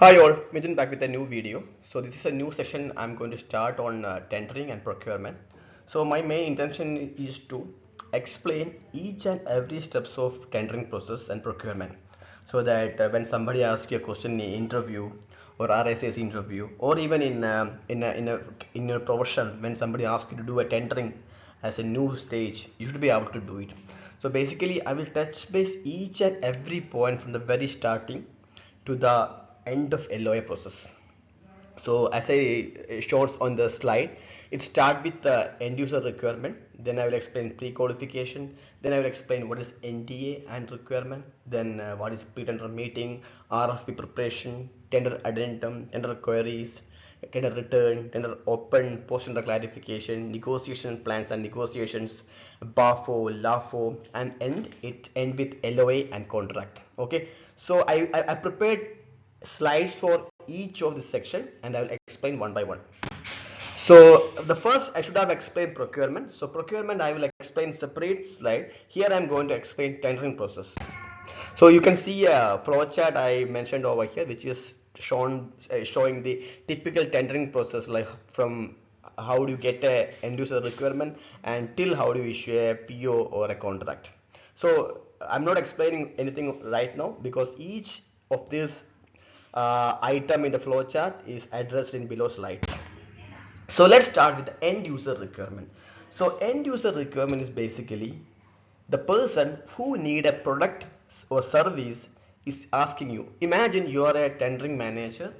Hi all, Mithun back with a new video. So this is a new session I'm going to start on tendering and procurement. So my main intention is to explain each and every steps of tendering process and procurement, so that when somebody asks you a question in interview or RSS interview, or even in your profession, when somebody asks you to do a tendering as a new stage, you should be able to do it. So basically I will touch base each and every point from the very starting to the end of LOA process. So as I showed on the slide, it start with the end user requirement. Then I will explain pre-qualification. Then I will explain what is NDA and requirement. Then what is pre-tender meeting, RFP preparation, tender addendum, tender queries, tender return, tender open, post-tender clarification, negotiation plans and negotiations, BAFO, LAFO, and end with LOA and contract. Okay, so I prepared slides for each of this section and I will explain one by one. So the first I should have explained procurement. So procurement I will explain separate slide. Here I am going to explain tendering process. So you can see a flow chart I mentioned over here, which is showing the typical tendering process, like from how do you get a end user requirement and till how do you issue a PO or a contract. So I'm not explaining anything right now because each of these item in the flow chart is addressed in below slides. So let's start with the end user requirement. So end user requirement is basically the person who need a product or service is asking you. Imagine you are a tendering manager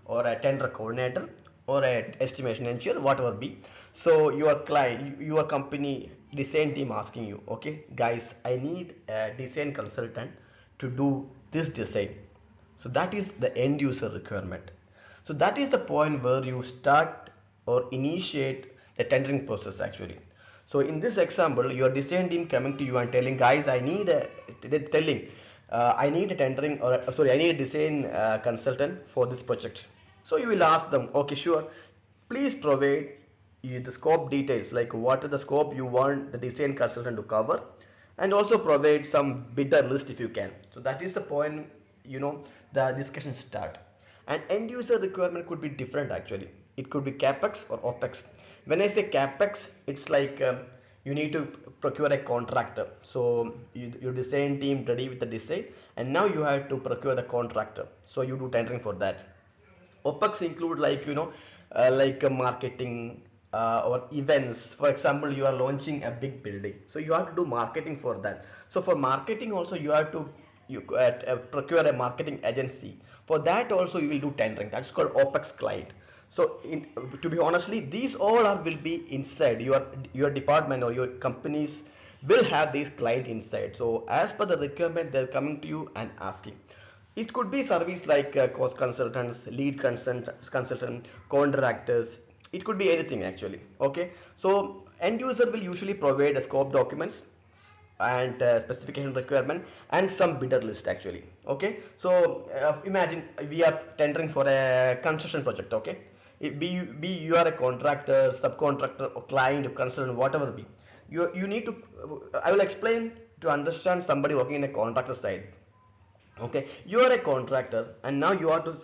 or a tender coordinator or a estimation engineer, whatever be. So your client, your company design team asking you, okay guys, I need a design consultant to do this design. So that is the end user requirement. So that is the point where you start or initiate the tendering process actually. So in this example, your design team coming to you and telling, guys, I need I need a tendering or sorry, I need a design consultant for this project. So you will ask them, okay, sure, please provide the scope details, like what are the scope you want the design consultant to cover, and also provide some bidder list if you can. So that is the point, the discussion start. And end user requirement could be different actually. It could be capex or opex. When I say capex, it's like you need to procure a contractor. So your design team ready with the design, and now you have to procure the contractor. So you do tendering for that. OPEX include, like like marketing or events. For example, you are launching a big building, so you have to do marketing for that. So for marketing also you have to procure a marketing agency. For that also you will do tendering. That's called OPEX client. So to be honestly, these all are will be inside your department, or your companies will have these client inside. So as per the requirement, they're coming to you and asking. It could be service like cost consultants, lead consultant, contractors. It could be anything actually. Okay, so end user will usually provide a scope documents and specification requirement and some bidder list actually. Okay, so imagine we are tendering for a construction project. Okay, be you are a contractor, subcontractor, or client, or consultant, whatever be. You need to. I will explain to understand somebody working in a contractor side. Okay, you are a contractor and now you are to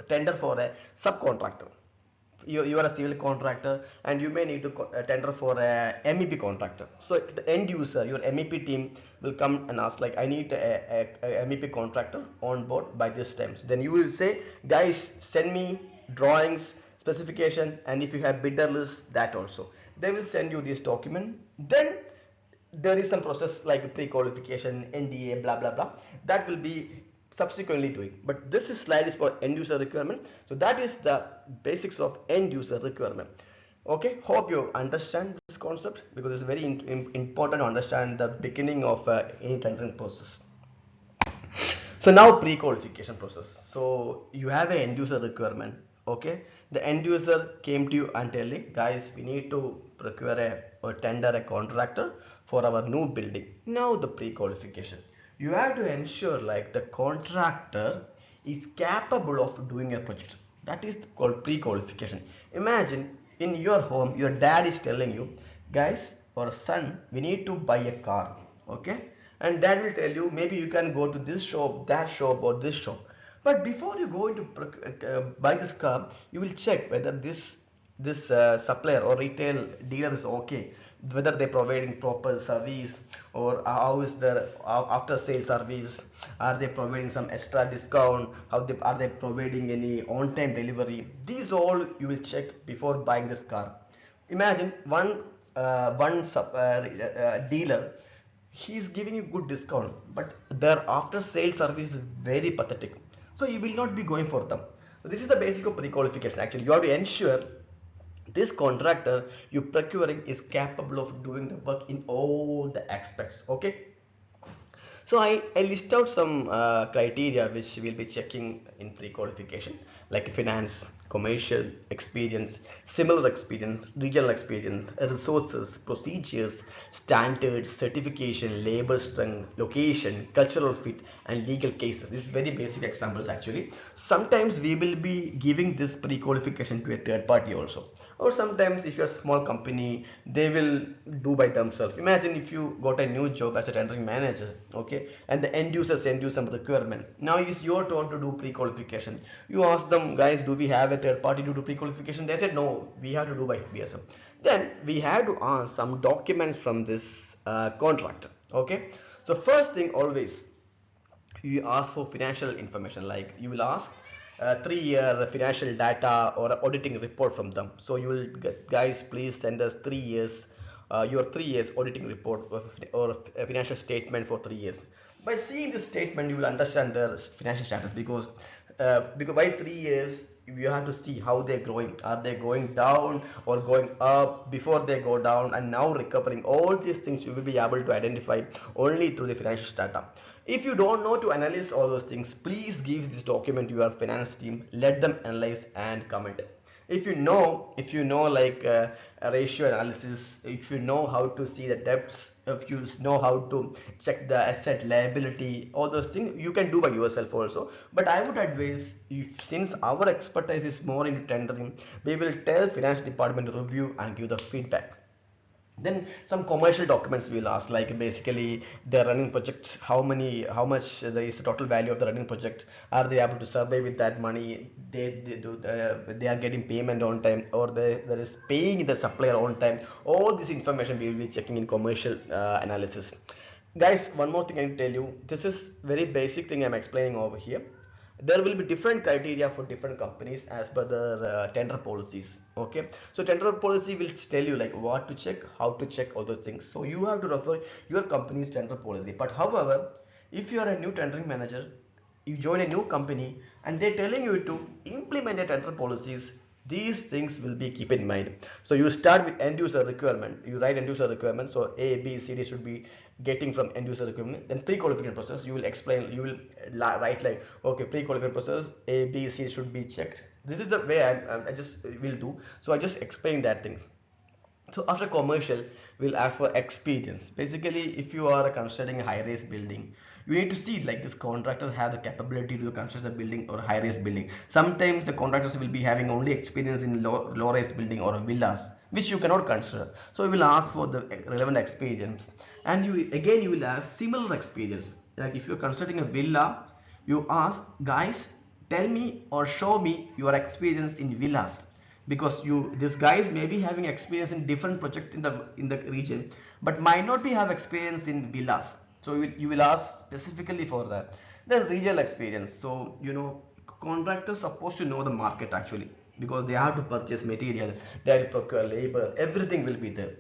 tender for a subcontractor. You are a civil contractor and you may need to tender for a MEP contractor. So the end user, your MEP team will come and ask, like, I need a MEP contractor on board by this time. So then you will say, guys, send me drawings, specification, and if you have bidder list, that also. They will send you this document. Then there is some process like pre-qualification, NDA, blah blah blah, that will be subsequently doing. But this slide is for end user requirement. So that is the basics of end user requirement. Okay, hope you understand this concept, because it's very important to understand the beginning of any tendering process. So now pre-qualification process. So you have an end user requirement. Okay, the end user came to you and telling, guys, we need to procure or tender a contractor for our new building. Now the pre-qualification. You have to ensure like the contractor is capable of doing a project. That is called pre-qualification. Imagine in your home, your dad is telling you, guys, or son, we need to buy a car. Okay, and dad will tell you, maybe you can go to this shop, that shop, or this shop. But before you go into buy this car, you will check whether this supplier or retail dealer is okay, whether they're providing proper service, or how is their after sale service, are they providing some extra discount, are they providing any on time delivery. These all you will check before buying this car. Imagine one dealer, he's giving you good discount, but their after sale service is very pathetic, so you will not be going for them. So this is the basic of pre-qualification. Actually, you have to ensure this contractor you procuring is capable of doing the work in all the aspects. Okay, so I list out some criteria which we'll be checking in pre-qualification, like finance, commercial experience, similar experience, regional experience, resources, procedures, standards, certification, labor strength, location, cultural fit, and legal cases. This is very basic examples actually. Sometimes we will be giving this pre-qualification to a third party also, or sometimes if you're a small company they will do by themselves. Imagine if you got a new job as a tendering manager, okay, and the end user send you some requirement. Now it's your turn to do pre-qualification. You ask them, guys, do we have a third party to do pre-qualification? They said no, we have to do by BSF. Then we have to ask some documents from this contractor. Okay, so first thing, always you ask for financial information, like you will ask 3-year financial data or auditing report from them. So you will get, guys, please send us 3 years your 3 years auditing report, or a financial statement for 3 years. By seeing this statement you will understand their financial status, because by 3 years you have to see how they're growing. Are they going down or going up before they go down and now recovering? All these things you will be able to identify only through the financial data. If you don't know to analyze all those things, please give this document to your finance team, let them analyze and comment. If you know like a ratio analysis, if you know how to see the debts, if you know how to check the asset liability, all those things you can do by yourself also. But I would advise, if since our expertise is more into tendering, we will tell finance department to review and give the feedback. Then some commercial documents we'll ask, like basically the running projects, how much there is the total value of the running project, are they able to survey with that money, they are getting payment on time, or there is paying the supplier on time. All this information we will be checking in commercial analysis. Guys, one more thing I can tell you, this is very basic thing I'm explaining over here. There will be different criteria for different companies as per the tender policies. Okay, so tender policy will tell you like what to check, how to check, all those things. So you have to refer your company's tender policy. But however, if you are a new tendering manager, you join a new company and they're telling you to implement the tender policies, these things will be keep in mind. So you start with end user requirement, you write end user requirement, so A, B, C, D should be getting from end user requirement. Then pre-qualification process, you will explain, you will write like, okay, pre-qualification process A, B, C should be checked. This is the way I just will do. So I just explain that thing. So after commercial, we'll ask for experience. Basically, if you are constructing a high-rise building, you need to see like this contractor have the capability to construct a building or high-rise building. Sometimes the contractors will be having only experience in low-rise building or villas, which you cannot consider. So we will ask for the relevant experience, and you will ask similar experience. Like if you're constructing a villa, you ask, guys, tell me or show me your experience in villas, because this guys may be having experience in different project in the region, but might not be have experience in villas. So you will ask specifically for that. Then regional experience. So contractors supposed to know the market actually, because they have to purchase material, they have to procure labor, everything will be there.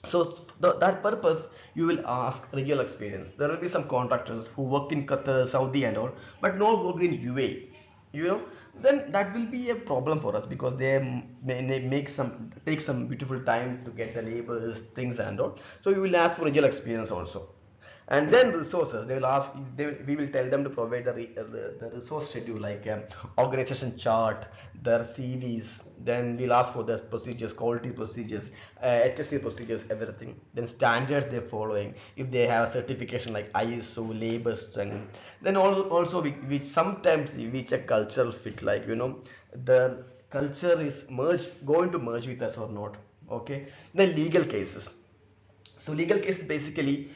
So that purpose you will ask regional experience. There will be some contractors who work in Qatar, Saudi and all, but no work in UAE. you know then that will be a problem for us, because they may take some beautiful time to get the labels, things and all. So we will ask for regional experience also. And then resources, they will ask, we will tell them to provide the resource schedule, like organization chart, their CVs. Then we'll ask for the procedures, quality procedures, HSC procedures, everything. Then standards they're following, if they have certification like ISO, labor strength. Then also we sometimes we check cultural fit, like the culture is going to merge with us or not. Okay. Then legal cases. So legal cases basically,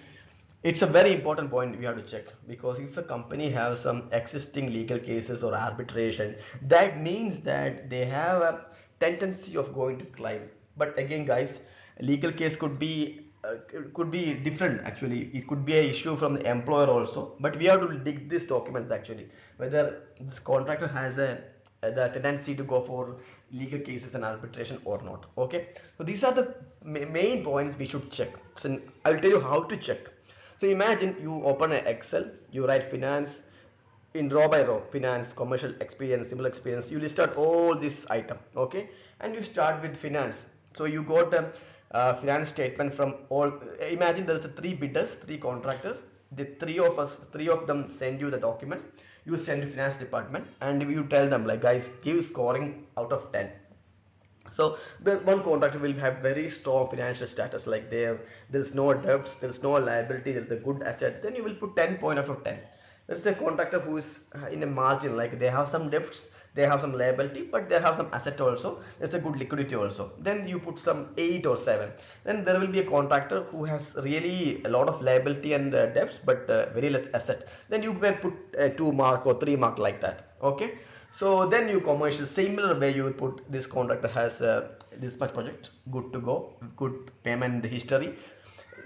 It's a very important point we have to check, because if a company has some existing legal cases or arbitration, that means that they have a tendency of going to claim. But again guys, a legal case could be different. Actually it could be an issue from the employer also, but we have to dig these documents actually, whether this contractor has the tendency to go for legal cases and arbitration or not. Okay, so these are the main points we should check. So I'll tell you how to check. So imagine you open an Excel, you write finance in row by row, finance, commercial experience, similar experience. You list out all this item, okay, and you start with finance. So you got a finance statement from all. Imagine there's three bidders, three contractors. The three of them send you the document. You send to finance department and you tell them like, guys, give scoring out of 10. So the one contractor will have very strong financial status, like there's no debts, there's no liability, there's a good asset, then you will put 10 point out of 10. There's a contractor who is in a margin, like they have some debts, they have some liability, but they have some asset also, there's a good liquidity also, then you put some 8 or 7. Then there will be a contractor who has really a lot of liability and debts, but very less asset, then you may put 2 mark or 3 mark, like that. Okay, so then you commercial, similar way you will put this contractor has this much project, good to go, good payment history,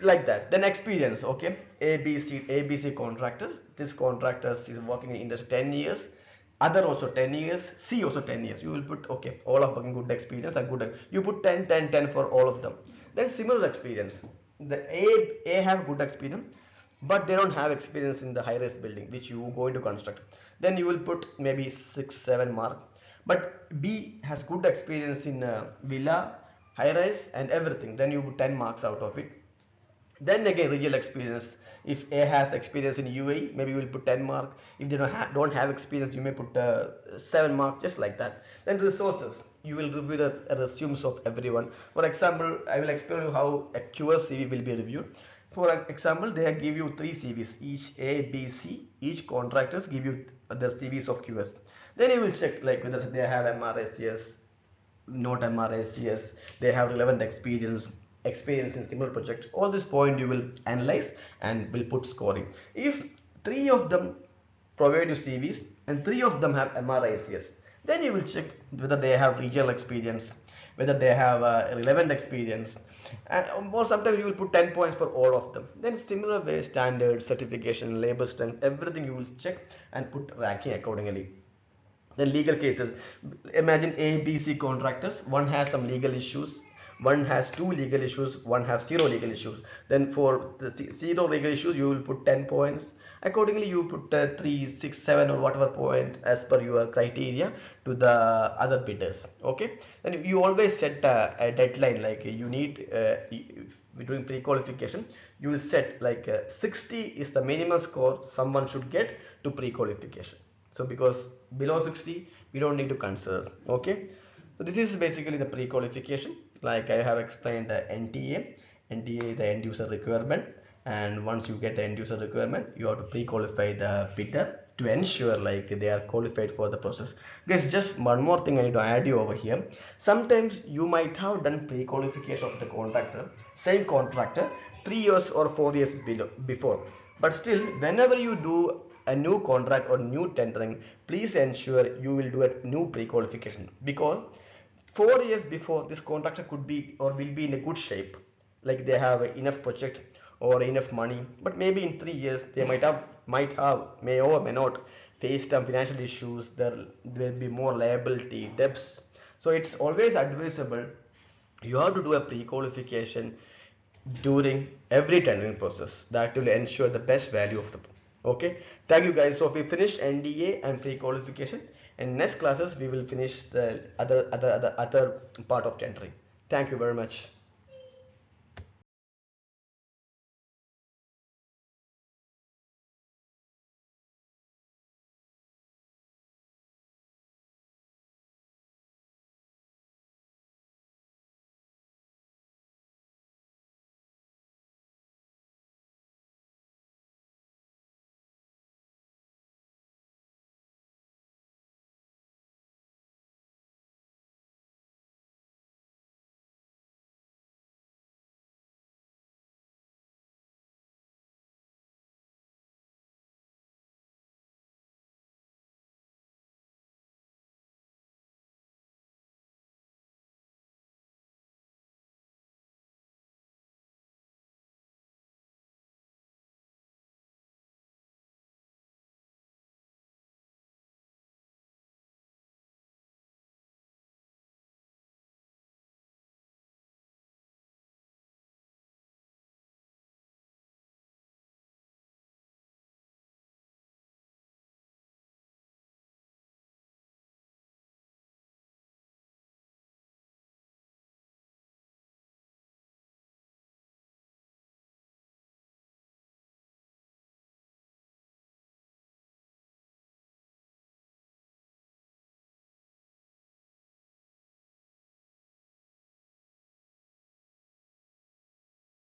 like that. Then experience, okay, ABC contractors, this contractors is working in industry 10 years, other also 10 years, C also 10 years. You will put, okay, all of them good experience and good, you put 10 10 10 for all of them. Then similar experience, the A have good experience, but they don't have experience in the high rise building which you are going to construct, then you will put maybe 6 7 mark. But B has good experience in villa, high rise and everything, then you put 10 marks out of it. Then again real experience, if A has experience in UAE, maybe you will put 10 mark. If they don't have experience, you may put 7 mark, just like that. Then resources, you will review the resumes of everyone. For example, I will explain you how a QS CV will be reviewed. For example, they give you 3 CVs, each A, B, C, each contractors give you the CVs of QS. Then you will check like whether they have MRSCS, not MRSCS, they have relevant experience in similar project. All this point you will analyze and will put scoring. If 3 of them provide you CVs and 3 of them have MRICS, then you will check whether they have regional experience, whether they have relevant experience, and or sometimes you will put 10 points for all of them. Then similar way, standard, certification, labor strength, everything you will check and put ranking accordingly. Then legal cases, imagine A, B, C contractors, one has some legal issues, one has 2 legal issues, one has 0 legal issues. Then for the 0 legal issues you will put 10 points. Accordingly you put 3 6 7 or whatever point as per your criteria to the other bidders. Okay, then you always set a deadline, like you need if we're doing pre-qualification, you will set like 60 is the minimum score someone should get to pre-qualification. So because below 60 we don't need to consider. Okay, so this is basically the pre-qualification. Like I have explained the NDA, the end user requirement, and once you get the end user requirement, you have to pre-qualify the bidder to ensure like they are qualified for the process. Guys, just one more thing I need to add you over here. Sometimes you might have done pre-qualification of the contractor, same contractor, 3 years or 4 years before, but still whenever you do a new contract or new tendering, please ensure you will do a new pre-qualification, because 4 years before this contractor could be or will be in a good shape, like they have enough project or enough money, but maybe in 3 years they may or may not face some financial issues, there will be more liability, debts. So it's always advisable you have to do a pre-qualification during every tendering process. That will ensure the best value of the. Okay, thank you guys. So we finished NDA and pre-qualification. In next classes we will finish the other part of tendering. Thank you very much.